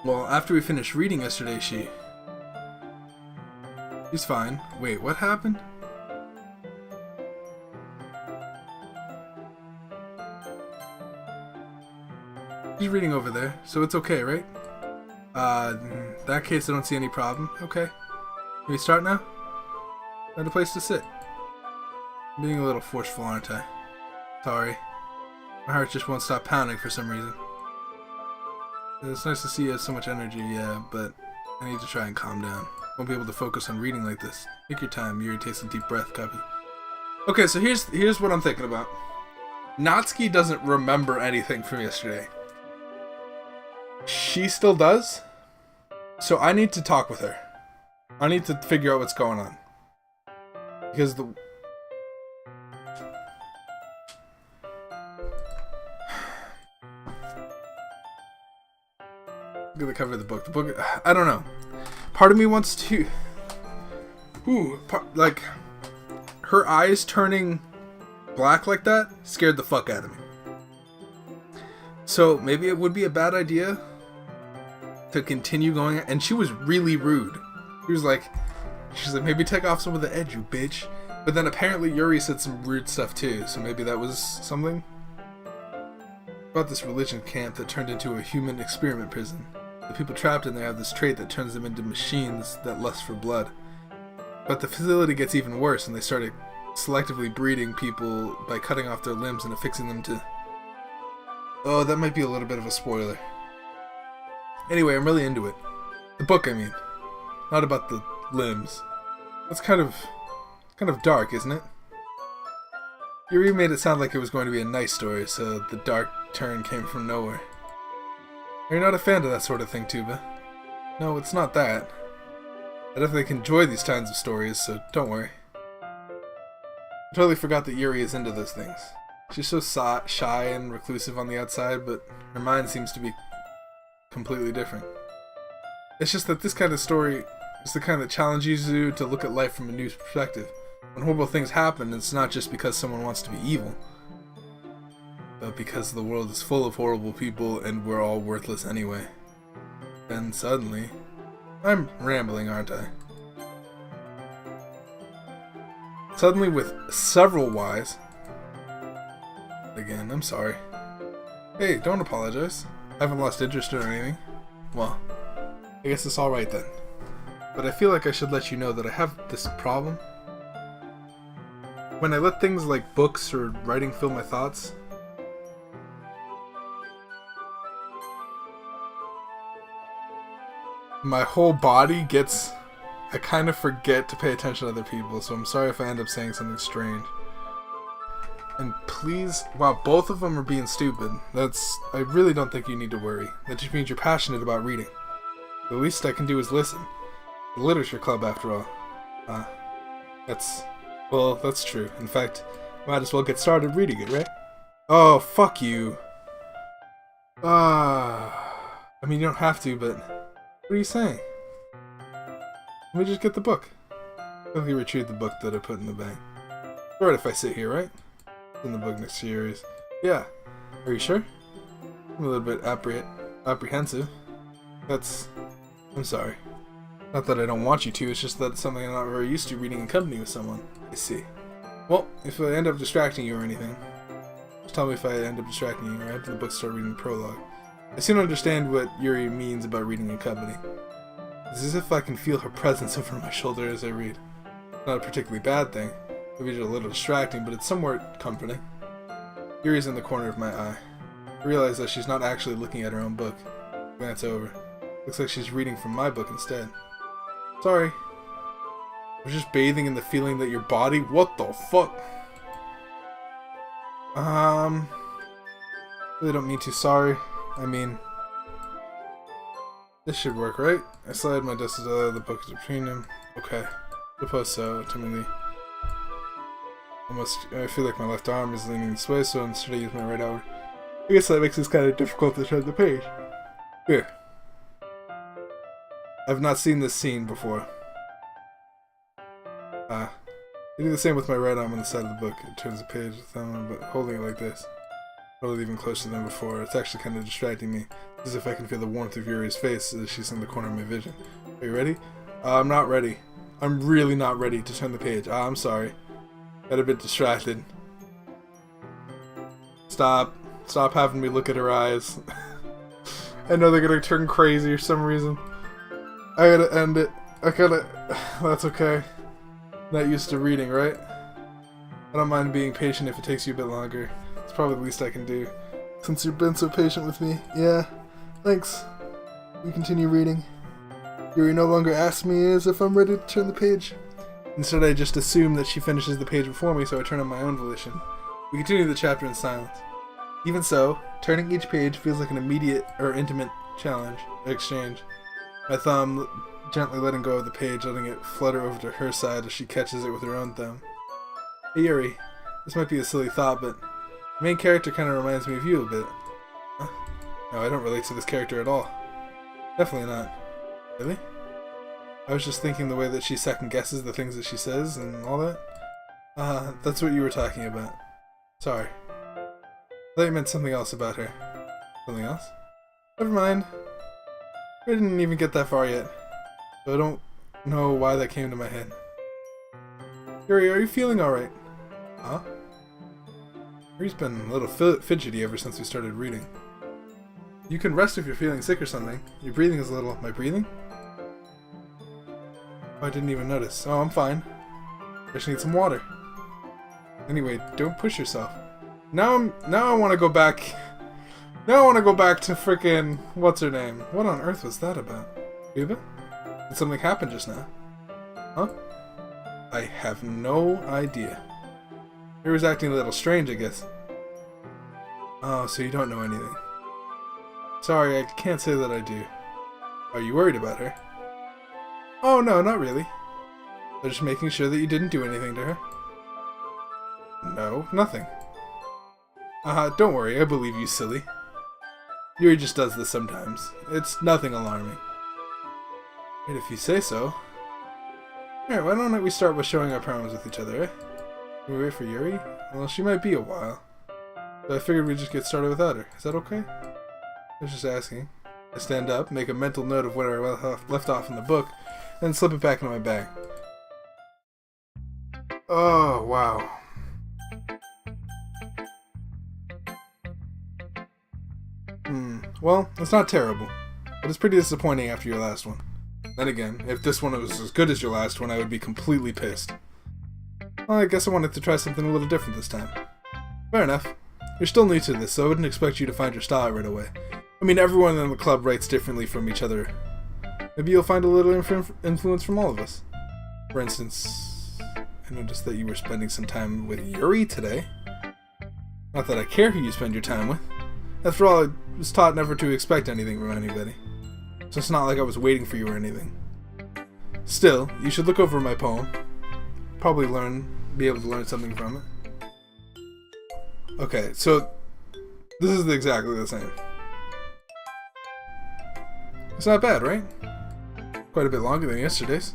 Well, after we finished reading yesterday, she's fine. Wait, what happened? She's reading over there, so it's okay, right? In that case, I don't see any problem. Okay. Can we start now? Find a place to sit. I'm being a little forceful, aren't I? Sorry. My heart just won't stop pounding for some reason. It's nice to see you have so much energy, yeah, but I need to try and calm down. Won't be able to focus on reading like this. Take your time. Yuri takes a deep breath, copy. Okay, so here's what I'm thinking about. Natsuki doesn't remember anything from yesterday. She still does? So I need to talk with her. I need to figure out what's going on. Because the... Look at the cover of the book. The book, I don't know. Part of me wants to... like, her eyes turning black like that scared the fuck out of me. So maybe it would be a bad idea to continue going. And she was really rude. She's like, maybe take off some of the edge, you bitch. But then apparently Yuri said some rude stuff too, so maybe that was something. About this religion camp that turned into a human experiment prison. The people trapped in there have this trait that turns them into machines that lust for blood. But the facility gets even worse, and they started selectively breeding people by cutting off their limbs and affixing them to... Oh, that might be a little bit of a spoiler. Anyway, I'm really into it. The book, I mean. Not about the limbs. That's kind of dark, isn't it? Yuri made it sound like it was going to be a nice story, so the dark turn came from nowhere. Are you not a fan of that sort of thing, Tuba? No, it's not that. I definitely enjoy these kinds of stories, so don't worry. I totally forgot that Yuri is into those things. She's so shy and reclusive on the outside, but her mind seems to be completely different. It's just that this kind of story is the kind that challenges you to look at life from a new perspective. When horrible things happen, it's not just because someone wants to be evil, but because the world is full of horrible people and we're all worthless anyway. Then suddenly... I'm rambling, aren't I? Suddenly with several Ys... Again, I'm sorry. Hey, don't apologize. I haven't lost interest or anything. Well, I guess it's alright then. But I feel like I should let you know that I have this problem. When I let things like books or writing fill my thoughts, my whole body gets... I kind of forget to pay attention to other people, so I'm sorry if I end up saying something strange. And please, wow, both of them are being stupid. I really don't think you need to worry. That just means you're passionate about reading. The least I can do is listen. The literature club, after all. Well, that's true. In fact, might as well get started reading it, right? Oh, fuck you. I mean, you don't have to, but... What are you saying? Let me just get the book. Let me retrieve the book that I put in the bag. Alright if I sit here, right? In the book next to yours. Yeah. Are you sure? I'm a little bit apprehensive. I'm sorry. Not that I don't want you to, it's just that it's something I'm not very used to reading in company with someone. I see. Well, if I end up distracting you or anything, just tell me if I end up distracting you, or after the book start reading the prologue. I soon understand what Yuri means about reading in company. It's as if I can feel her presence over my shoulder as I read. Not a particularly bad thing. Maybe just a little distracting, but it's somewhat comforting. Yuri's in the corner of my eye. I realize that she's not actually looking at her own book. Glance over. Looks like she's reading from my book instead. Sorry. I was just bathing in the feeling that your body... What the fuck? Really don't mean to. Sorry. I mean... This should work, right? I slide my dust out of the book between them. Okay. Suppose so, timidly. I feel like my left arm is leaning this way, so instead I use my right arm. I guess that makes this kind of difficult to turn the page. Here. I've not seen this scene before. I do the same with my right arm on the side of the book. It turns the page with thumb, but holding it like this. Probably even closer than before. It's actually kind of distracting me. It's as if I can feel the warmth of Yuri's face as she's in the corner of my vision. Are you ready? I'm not ready. I'm really not ready to turn the page. I'm sorry. Got a bit distracted. Stop. Stop having me look at her eyes. I know they're gonna turn crazy for some reason. I gotta end it. That's okay. Not used to reading, right? I don't mind being patient if it takes you a bit longer. It's probably the least I can do. Since you've been so patient with me. Yeah. Thanks. You continue reading. Yuri no longer asks me as if I'm ready to turn the page. Instead, I just assume that she finishes the page before me, so I turn on my own volition. We continue the chapter in silence. Even so, turning each page feels like an immediate or intimate exchange. My thumb gently letting go of the page, letting it flutter over to her side as she catches it with her own thumb. Hey Yuri, this might be a silly thought, but the main character kind of reminds me of you a bit. Huh? No, I don't relate to this character at all. Definitely not. Really? I was just thinking the way that she second guesses the things that she says and all that. That's what you were talking about. Sorry. I thought you meant something else about her. Something else? Never mind. I didn't even get that far yet. So I don't know why that came to my head. Yuri, are you feeling alright? Huh? Yuri's been a little fidgety ever since we started reading. You can rest if you're feeling sick or something. Your breathing is a little... My breathing? Oh, I didn't even notice. Oh, I'm fine. I just need some water. Anyway, don't push yourself. Now I want to go back... Now I want to go back to frickin' what's her name? What on earth was that about? Cuba? Did something happen just now? Huh? I have no idea. He was acting a little strange, I guess. Oh, so you don't know anything. Sorry, I can't say that I do. Are you worried about her? Oh, no, not really. They're just making sure that you didn't do anything to her. No, nothing. Don't worry, I believe you, silly. Yuri just does this sometimes. It's nothing alarming. Right, if you say so. Alright, why don't we start with showing our problems with each other, eh? Can we wait for Yuri? Well, she might be a while. But I figured we'd just get started without her. Is that okay? I was just asking. I stand up, make a mental note of where I left off in the book, and slip it back into my bag. Oh, wow. Well, it's not terrible, but it's pretty disappointing after your last one. Then again, if this one was as good as your last one, I would be completely pissed. Well, I guess I wanted to try something a little different this time. Fair enough. You're still new to this, so I wouldn't expect you to find your style right away. I mean, everyone in the club writes differently from each other. Maybe you'll find a little influence from all of us. For instance, I noticed that you were spending some time with Yuri today. Not that I care who you spend your time with. After all, I was taught never to expect anything from anybody. So it's not like I was waiting for you or anything. Still, you should look over my poem. Probably be able to learn something from it. Okay, so this is exactly the same. It's not bad, right? Quite a bit longer than yesterday's.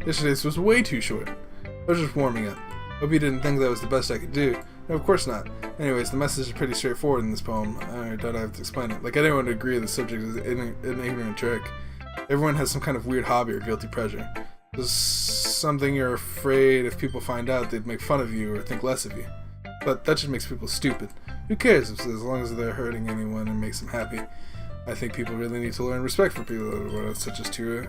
Yesterday's was way too short. I was just warming up. Hope you didn't think that was the best I could do. No, of course not. Anyways, the message is pretty straightforward in this poem. I doubt I have to explain it. Like, anyone would agree the subject is an ignorant trick. Everyone has some kind of weird hobby or guilty pleasure. There's something you're afraid if people find out they'd make fun of you or think less of you. But that just makes people stupid. Who cares as long as they're hurting anyone and makes them happy? I think people really need to learn respect for people such as Tura.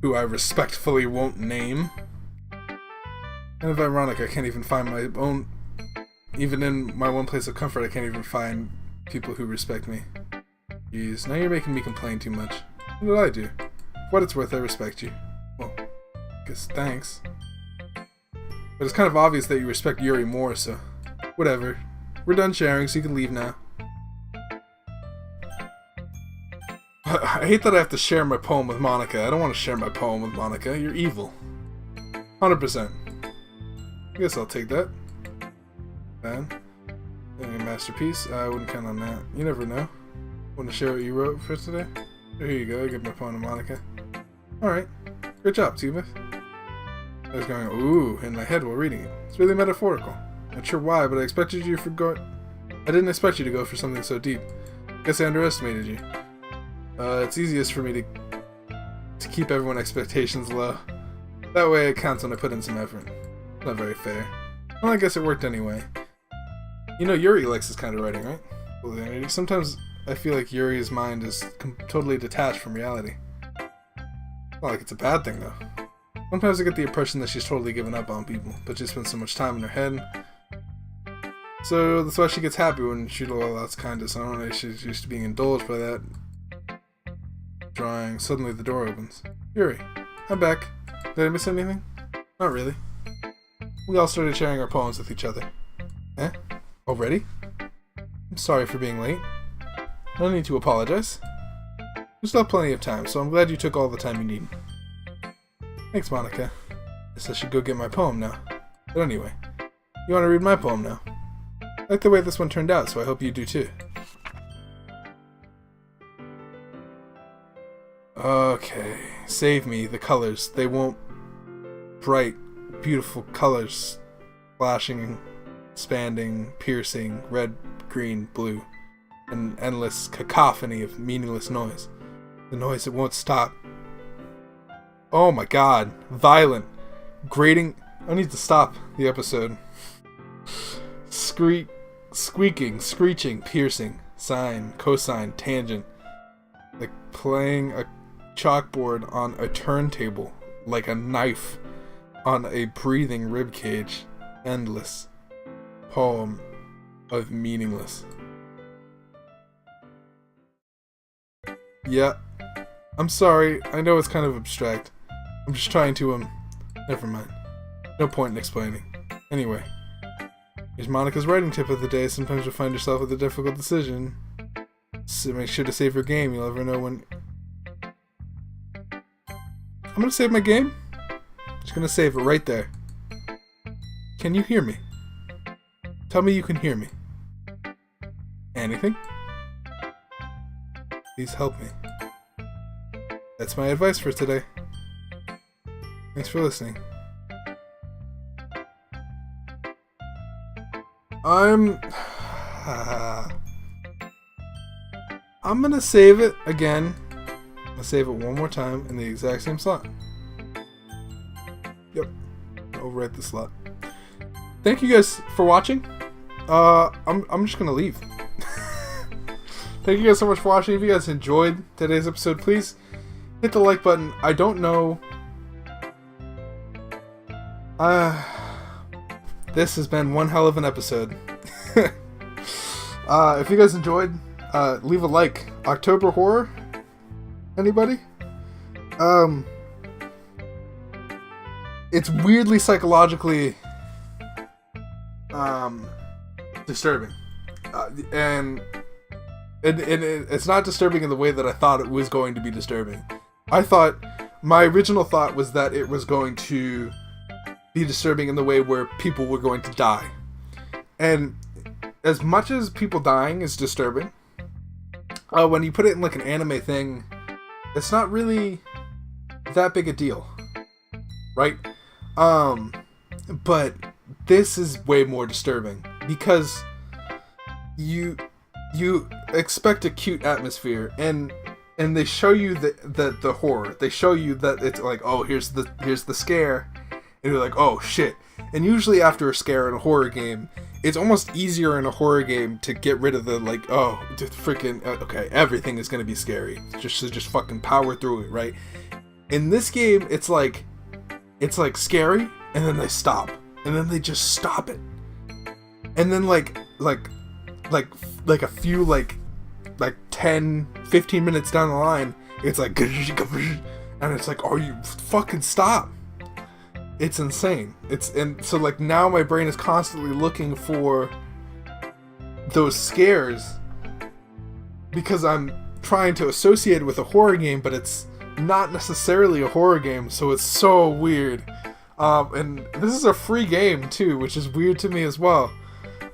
Who I respectfully won't name. Kind of ironic, I can't even find my own... Even in my one place of comfort, I can't even find people who respect me. Jeez, now you're making me complain too much. What did I do? For what it's worth, I respect you. Well, I guess thanks. But it's kind of obvious that you respect Yuri more, so... Whatever. We're done sharing, so you can leave now. I hate that I have to share my poem with Monica. I don't want to share my poem with Monica. You're evil. 100%. I guess I'll take that. Then, a masterpiece. I wouldn't count on that. You never know. Want to share what you wrote for today? Here you go. I give my poem to Monica. Alright. Great job, Tuba. I was going, ooh, in my head while reading it. It's really metaphorical. Not sure why, but I expected you I didn't expect you to go for something so deep. Guess I underestimated you. It's easiest for me to keep everyone's expectations low. That way it counts when I put in some effort. Not very fair. Well, I guess it worked anyway. You know Yuri likes this kind of writing, right? Sometimes I feel like Yuri's mind is totally detached from reality. Not like it's a bad thing, though. Sometimes I get the impression that she's totally given up on people, but she spends so much time in her head. So that's why she gets happy when she allows kindness. I don't know, she's used to being indulged by that. Drawing. Suddenly the door opens. Yuri, I'm back. Did I miss anything? Not really. We all started sharing our poems with each other. Eh? Already? I'm sorry for being late. No need to apologize. We still have plenty of time, so I'm glad you took all the time you need. Thanks, Monica. Guess I should go get my poem now. But anyway, you want to read my poem now? I like the way this one turned out, so I hope you do too. Okay, save me, the colors. They won't bright, beautiful colors, flashing, expanding, piercing, red, green, blue, an endless cacophony of meaningless noise. The noise that won't stop. Oh my god, violent, grating. I need to stop the episode. Squeaking, screeching, piercing, sine, cosine, tangent. Like playing a chalkboard on a turntable, like a knife on a breathing ribcage. Endless poem of meaningless. Yeah, I'm sorry, I know it's kind of abstract. I'm just trying to, never mind. No point in explaining. Anyway, here's Monica's writing tip of the day. Sometimes you'll find yourself with a difficult decision. So make sure to save your game. You'll never know when... I'm gonna save my game. Just gonna save it right there. Can you hear me? Tell me you can hear me. Anything? Please help me. That's my advice for today. Thanks for listening. I'm gonna save it again. I'm gonna save it one more time in the exact same slot. Yep. Overwrite the slot. Thank you guys for watching. I'm just gonna leave. Thank you guys so much for watching. If you guys enjoyed today's episode, please hit the like button. I don't know. This has been one hell of an episode. If you guys enjoyed, leave a like. October horror? Anybody? It's weirdly psychologically disturbing. And it's not disturbing in the way that I thought it was going to be disturbing. My original thought was that it was going to be disturbing in the way where people were going to die. And as much as people dying is disturbing, when you put it in like an anime thing, it's not really that big a deal, right? But this is way more disturbing because you expect a cute atmosphere, and they show you the horror. They show you that it's like, oh, here's the scare, and you're like, oh shit. And usually after a scare in a horror game, it's almost easier in a horror game to get rid of the like, oh, freaking okay, everything is gonna be scary. Just fucking power through it, right? In this game, it's like scary, and then they stop, and then they just stop it, and then like a few like 10, 15 minutes down the line, it's like, and it's like, oh, you fucking stop. It's insane. And so like now my brain is constantly looking for those scares because I'm trying to associate it with a horror game, but it's not necessarily a horror game, so it's so weird. And this is a free game too, which is weird to me as well.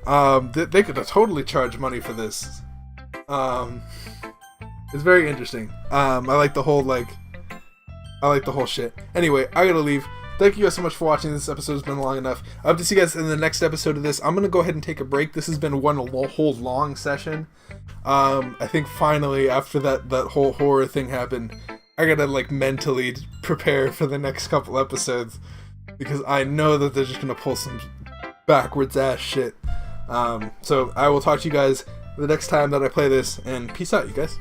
They could totally charge money for this. It's very interesting. I like the whole shit. Anyway, I gotta leave. Thank you guys so much for watching. This episode's been long enough. I hope to see you guys in the next episode of this. I'm gonna go ahead and take a break. This has been a whole long session. I think finally after that whole horror thing happened, I gotta like mentally prepare for the next couple episodes because I know that they're just gonna pull some backwards ass shit. So I will talk to you guys the next time that I play this, and peace out, you guys.